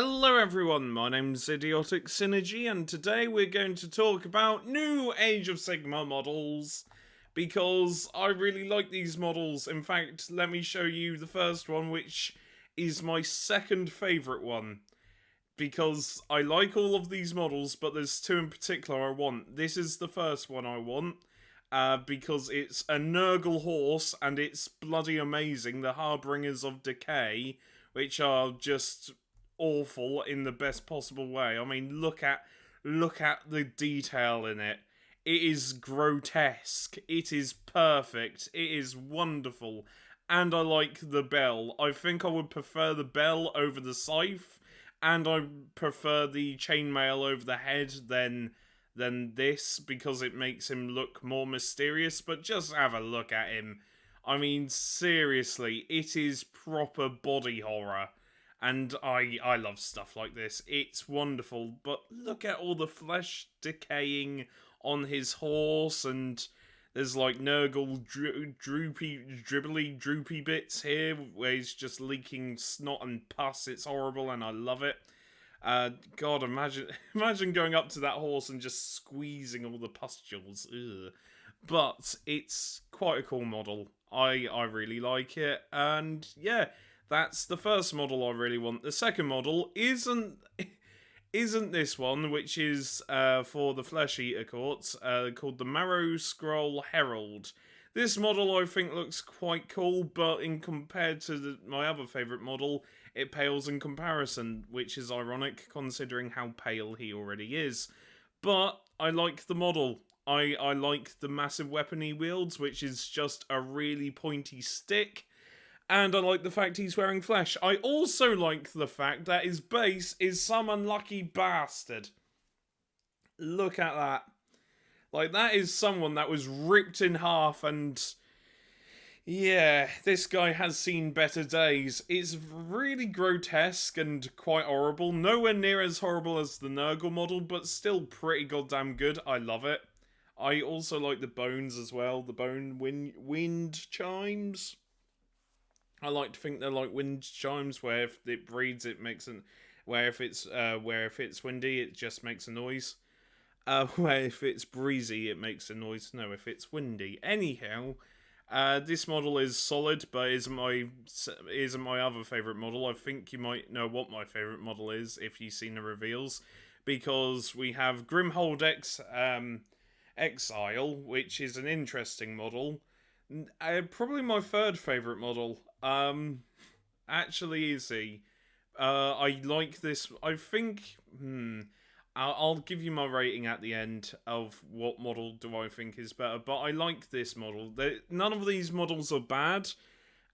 Hello everyone, my name's Idiotic Synergy and today we're going to talk about new Age of Sigmar models because I really like these models. In fact, let me show you the first one, which is my second favourite one, because I like all of these models but there's two in particular I want. This is the first one I want because it's a Nurgle horse and it's bloody amazing. The Harbingers of Decay, which are just awful in the best possible way. I mean, look at the detail in it. It is grotesque. It is perfect. It is wonderful. And I like the bell. I think I would prefer the bell over the scythe, and I prefer the chainmail over the head than this, because it makes him look more mysterious. But just have a look at him. I mean, seriously, it is proper body horror. And I love stuff like this. It's wonderful. But look at all the flesh decaying on his horse, and there's like Nurgle droopy bits here where he's just leaking snot and pus. It's horrible and I love it. God, imagine going up to that horse and just squeezing all the pustules. Ugh. But it's quite a cool model. I really like it, and yeah, that's the first model I really want. The second model isn't this one, which is for the Flesh Eater courts, called the Marrow Scroll Herald. This model I think looks quite cool, but in compared to my other favourite model, it pales in comparison, which is ironic considering how pale he already is. But I like the model. I like the massive weapon he wields, which is just a really pointy stick. And I like the fact he's wearing flesh. I also like the fact that his base is some unlucky bastard. Look at that. Like, that is someone that was ripped in half, and yeah, this guy has seen better days. It's really grotesque and quite horrible. Nowhere near as horrible as the Nurgle model, but still pretty goddamn good. I love it. I also like the bones as well. The bone wind chimes. I like to think they're like wind chimes, where if it breathes, it makes an. Where if it's windy, it just makes a noise. Where if it's breezy, it makes a noise. No, if it's windy. Anyhow, this model is solid, but isn't my other favourite model. I think you might know what my favourite model is if you've seen the reveals, because we have Grimhold Exile, which is an interesting model. Probably my third favourite model. Actually is he. I like this. I think, I'll give you my rating at the end of what model do I think is better, but I like this model. None of these models are bad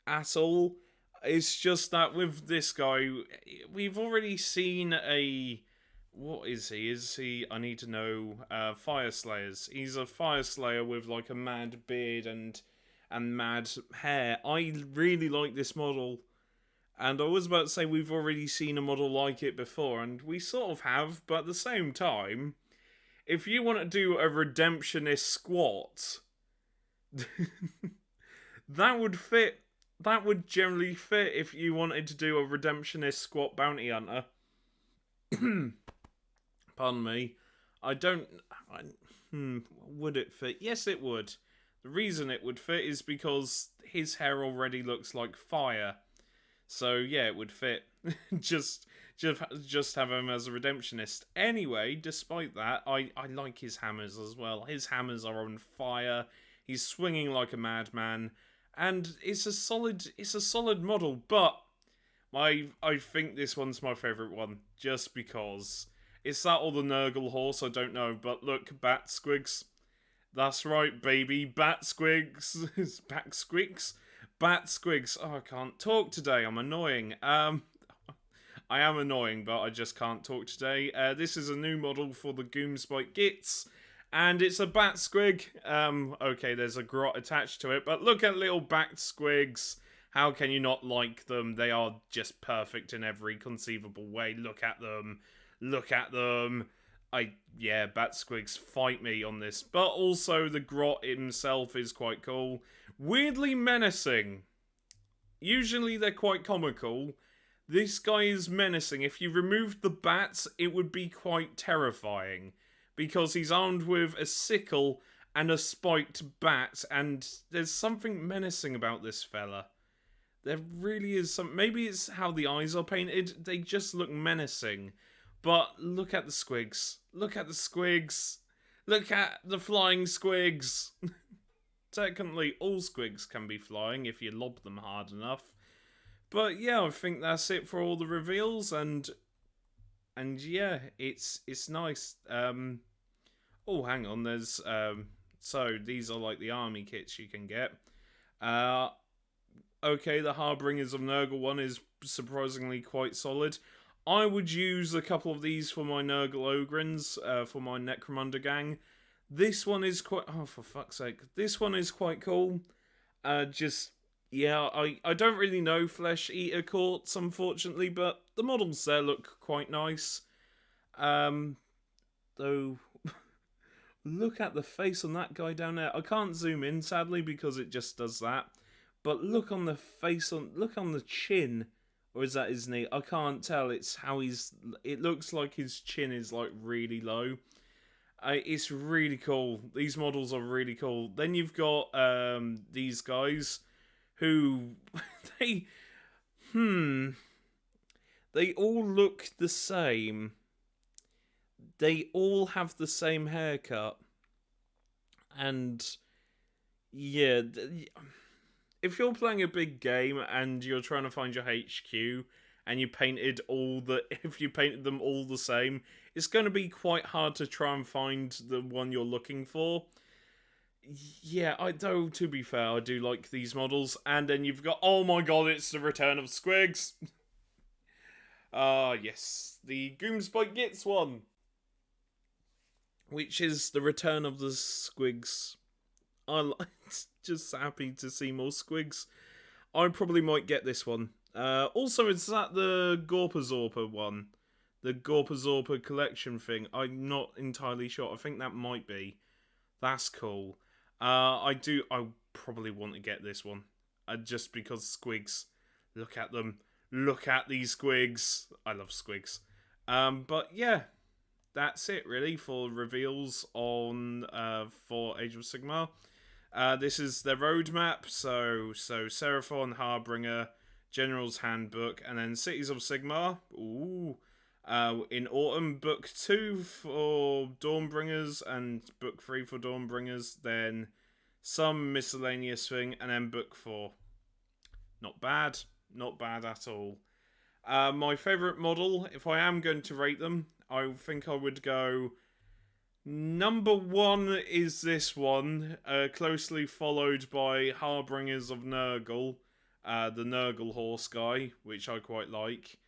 at all. It's just that with this guy, we've already seen a... What is he? Is he... I need to know. Fire Slayers. He's a Fire Slayer with like a mad beard and mad hair. I really like this model. And I was about to say we've already seen a model like it before, and we sort of have, but at the same time, if you want to do a redemptionist squat, that would fit. That would generally fit if you wanted to do a redemptionist squat bounty hunter. Pardon me. Would it fit? Yes, it would. The reason it would fit is because his hair already looks like fire. So yeah, it would fit. just have him as a redemptionist. Anyway, despite that, I like his hammers as well. His hammers are on fire. He's swinging like a madman, and it's a solid model. But I think this one's my favourite one, just because. Is that or the Nurgle horse? I don't know. But look, Bat Squigs. That's right, baby. Bat Squigs. Bat Squigs. Bat Squigs. Oh, I can't talk today. I'm annoying. I am annoying, but I just can't talk today. This is a new model for the Gloomspite Gitz, and it's a Bat Squig. Okay, there's a grot attached to it, but look at little Bat Squigs. How can you not like them? They are just perfect in every conceivable way. Look at them. Look at them. Yeah, Bat Squigs, fight me on this. But also, the grot himself is quite cool. Weirdly menacing. Usually they're quite comical. This guy is menacing. If you removed the bats, it would be quite terrifying. Because he's armed with a sickle and a spiked bat, and there's something menacing about this fella. There really is some... Maybe it's how the eyes are painted. They just look menacing. But look at the squigs. Look at the squigs. Look at the flying squigs. Technically, all squigs can be flying if you lob them hard enough. But yeah, I think that's it for all the reveals, and yeah, it's nice. Oh, hang on, there's so these are like the army kits you can get. Okay, the Harbingers of Nurgle one is surprisingly quite solid. I would use a couple of these for my Nurgle Ogrins, for my Necromunda gang. This one is quite... Oh, for fuck's sake. This one is quite cool. Yeah, I don't really know Flesh Eater Courts, unfortunately, but the models there look quite nice. Though... Look at the face on that guy down there. I can't zoom in, sadly, because it just does that. But look on the face, look on the chin. Or is that his knee? I can't tell. It's how he's... It looks like his chin is, like, really low. It's really cool. These models are really cool. Then you've got these guys who... They all look the same. They all have the same haircut. And... Yeah... If you're playing a big game and you're trying to find your HQ and you painted if you painted them all the same, it's going to be quite hard to try and find the one you're looking for. Yeah, though to be fair, I do like these models. And then you've got, oh my god, it's the return of Squigs. Yes, the Gloomspite Gitz one, which is the return of the Squigs. I'm just happy to see more Squigs. I probably might get this one. Also, is that the Gorpazorpa one? The Gorpazorpa collection thing? I'm not entirely sure. I think that might be. That's cool. I probably want to get this one. Just because Squigs. Look at them. Look at these Squigs. I love Squigs. But yeah. That's it, really, for reveals on for Age of Sigmar. This is their roadmap, so Seraphon, Harbinger, General's Handbook, and then Cities of Sigmar. Ooh. In autumn, Book 2 for Dawnbringers, and Book 3 for Dawnbringers, then some miscellaneous thing, and then Book 4. Not bad. Not bad at all. My favourite model, if I am going to rate them, I think I would go... Number 1 is this one, closely followed by Harbingers of Nurgle, the Nurgle horse guy, which I quite like,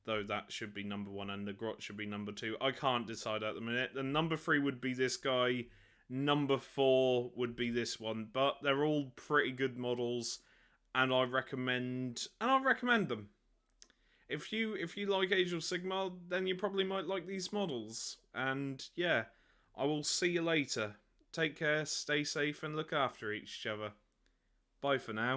though that should be number 1 and the Grot should be number 2. I can't decide at the minute. And number 3 would be this guy, number 4 would be this one, but they're all pretty good models, and I recommend them. If you like Age of Sigmar, then you probably might like these models, and yeah. I will see you later. Take care, stay safe, and look after each other. Bye for now.